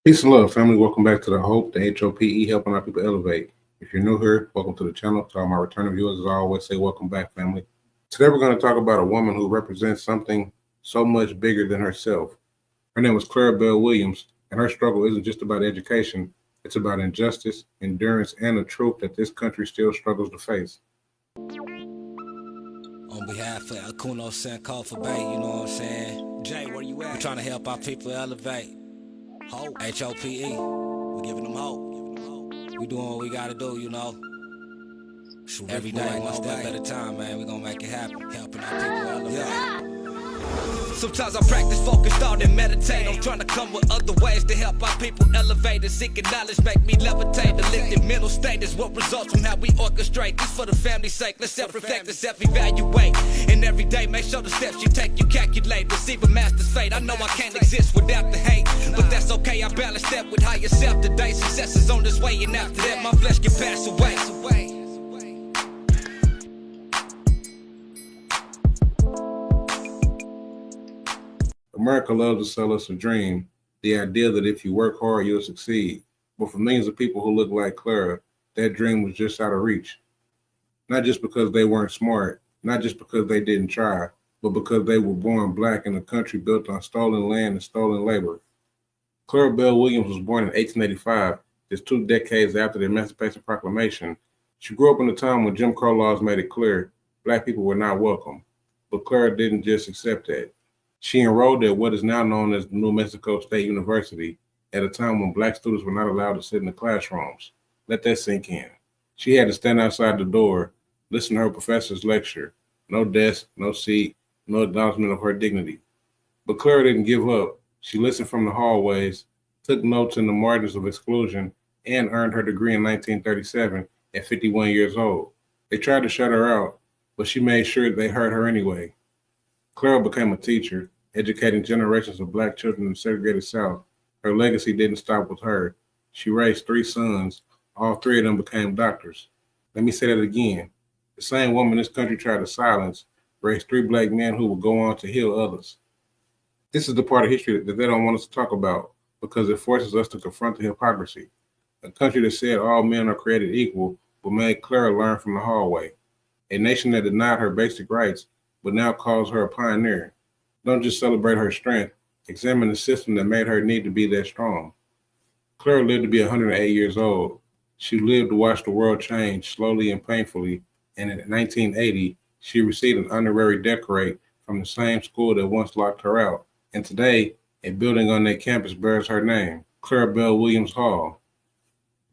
Peace and love, family. Welcome back to the Hope, the HOPE, helping our people elevate. If you're new here, welcome to the channel. To all my returning viewers, as I always say, welcome back, family. Today, we're going to talk about a woman who represents something so much bigger than herself. Her name was Clara Belle Williams, and her struggle isn't just about education. It's about injustice, endurance, and the truth that this country still struggles to face. On behalf of Akuno Sankofa Bay, you know what I'm saying? Jay, where you at? We're trying to help our people elevate. Hope. HOPE. We're giving them hope. We doing what we gotta do, you know. Every day, one step at a time, man. We gonna make it happen. Helping our people elevate. Sometimes I practice focus, thought, and meditate. I'm trying to come with other ways to help our people elevate. And seeking knowledge make me levitate. The lifted mental state is what results from how we orchestrate. This for the family's sake. Let's self-reflect and self-evaluate. And every day make sure the steps you take, you calculate. Receive a master's fate. I know I can't exist without the hate, but that's okay. I balance that with higher self today. Success is on this way, and after that my flesh can pass away. America loves to sell us a dream, the idea that if you work hard, you'll succeed. But for millions of people who look like Clara, that dream was just out of reach. Not just because they weren't smart, not just because they didn't try, but because they were born black in a country built on stolen land and stolen labor. Clara Belle Williams was born in 1885, just 2 decades after the Emancipation Proclamation. She grew up in a time when Jim Crow laws made it clear black people were not welcome. But Clara didn't just accept that. She enrolled at what is now known as the New Mexico State University at a time when black students were not allowed to sit in the classrooms. Let that sink in. She had to stand outside the door, listen to her professor's lecture. No desk, no seat, no acknowledgement of her dignity. But Clara didn't give up. She listened from the hallways, took notes in the margins of exclusion, and earned her degree in 1937 at 51 years old. They tried to shut her out, but she made sure they heard her anyway. Clara became a teacher, educating generations of black children in the segregated South. Her legacy didn't stop with her. She raised 3 sons. All 3 of them became doctors. Let me say that again. The same woman this country tried to silence raised 3 black men who would go on to heal others. This is the part of history that they don't want us to talk about because it forces us to confront the hypocrisy. A country that said all men are created equal but made Clara learn from the hallway. A nation that denied her basic rights but now calls her a pioneer. Don't just celebrate her strength, examine the system that made her need to be that strong. Clara lived to be 108 years old. She lived to watch the world change slowly and painfully, and in 1980, she received an honorary doctorate from the same school that once locked her out. And today, a building on their campus bears her name, Clara Belle Williams Hall.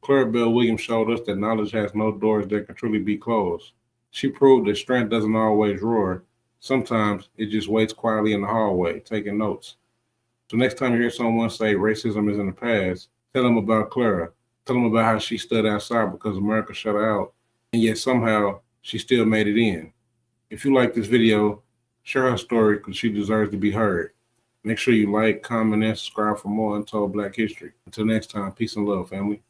Clara Belle Williams showed us that knowledge has no doors that can truly be closed. She proved that strength doesn't always roar. Sometimes it just waits quietly in the hallway, taking notes. So next time you hear someone say racism is in the past, tell them about Clara. Tell them about how she stood outside because America shut her out, and yet somehow she still made it in. If you like this video, share her story because she deserves to be heard. Make sure you like, comment, and subscribe for more Untold Black History. Until next time, peace and love, family.